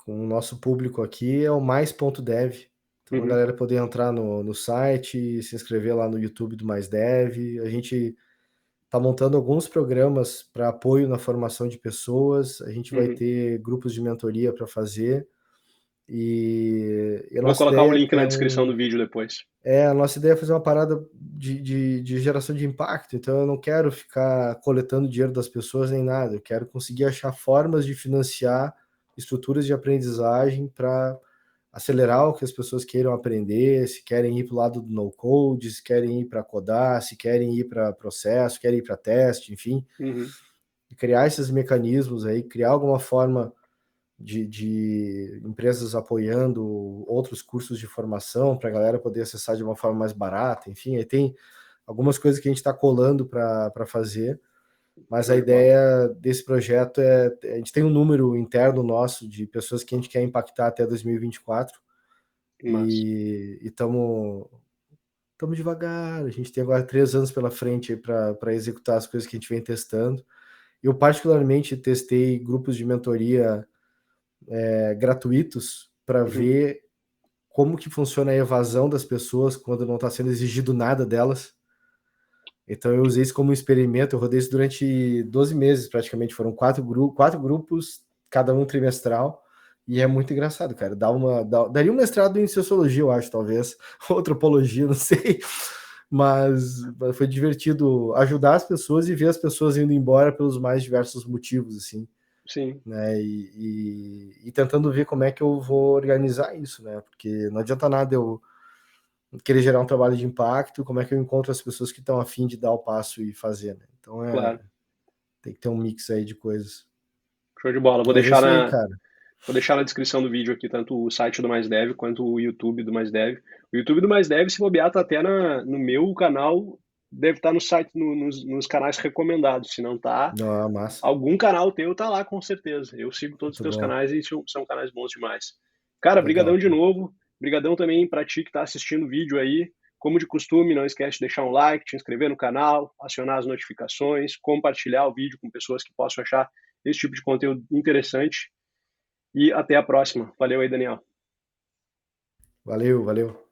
o nosso público aqui é o mais.dev. Então a Uhum, galera poder entrar no site, se inscrever lá no YouTube do Mais Dev. A gente tá montando alguns programas para apoio na formação de pessoas. A gente vai uhum. ter grupos de mentoria para fazer. A Vou nossa colocar o ideia link na é descrição do vídeo depois. a nossa ideia é fazer uma parada de geração de impacto, então eu não quero ficar coletando dinheiro das pessoas nem nada, eu quero conseguir achar formas de financiar estruturas de aprendizagem para acelerar o que as pessoas queiram aprender, se querem ir para o lado do no-code, se querem ir para codar, se querem ir para processo, querem ir para teste, enfim, Uhum, criar esses mecanismos aí, criar alguma forma de empresas apoiando outros cursos de formação para a galera poder acessar de uma forma mais barata, enfim, aí tem algumas coisas que a gente está colando para fazer, mas a show de bola. ideia desse projeto a gente tem um número interno nosso de pessoas que a gente quer impactar até 2024 Mas, e estamos devagar, a gente tem agora 3 anos pela frente para executar as coisas que a gente vem testando. Eu particularmente testei grupos de mentoria gratuitos para uhum, ver como que funciona a evasão das pessoas quando não está sendo exigido nada delas. Então eu usei isso como experimento, eu rodei isso durante 12 meses praticamente, foram 4 grupos, cada um trimestral, e é muito engraçado, cara. Daria um mestrado em sociologia, eu acho, talvez, ou antropologia, não sei, mas foi divertido ajudar as pessoas e ver as pessoas indo embora pelos mais diversos motivos, assim, sim, né? E tentando ver como é que eu vou organizar isso, né? Porque não adianta nada eu querer gerar um trabalho de impacto, como é que eu encontro as pessoas que estão afim de dar o passo e fazer, né? Então claro. tem que ter um mix aí de coisas. Show de bola. Mas é isso aí, cara. Vou deixar na descrição do vídeo aqui tanto o site do Mais Dev quanto o YouTube do Mais Dev. O YouTube do Mais Dev, se bobear, tá até no meu canal, deve estar no site, nos canais recomendados. Se não tá, Não, massa. algum canal teu tá lá com certeza. Eu sigo todos os Muito teus bom. canais e são canais bons demais. Cara, Legal, brigadão de cara. novo. Brigadão também pra ti que tá assistindo o vídeo aí. Como de costume, não esquece de deixar um like, te inscrever no canal, acionar as notificações, compartilhar o vídeo com pessoas que possam achar esse tipo de conteúdo interessante. E até a próxima. Valeu aí, Daniel. Valeu, valeu.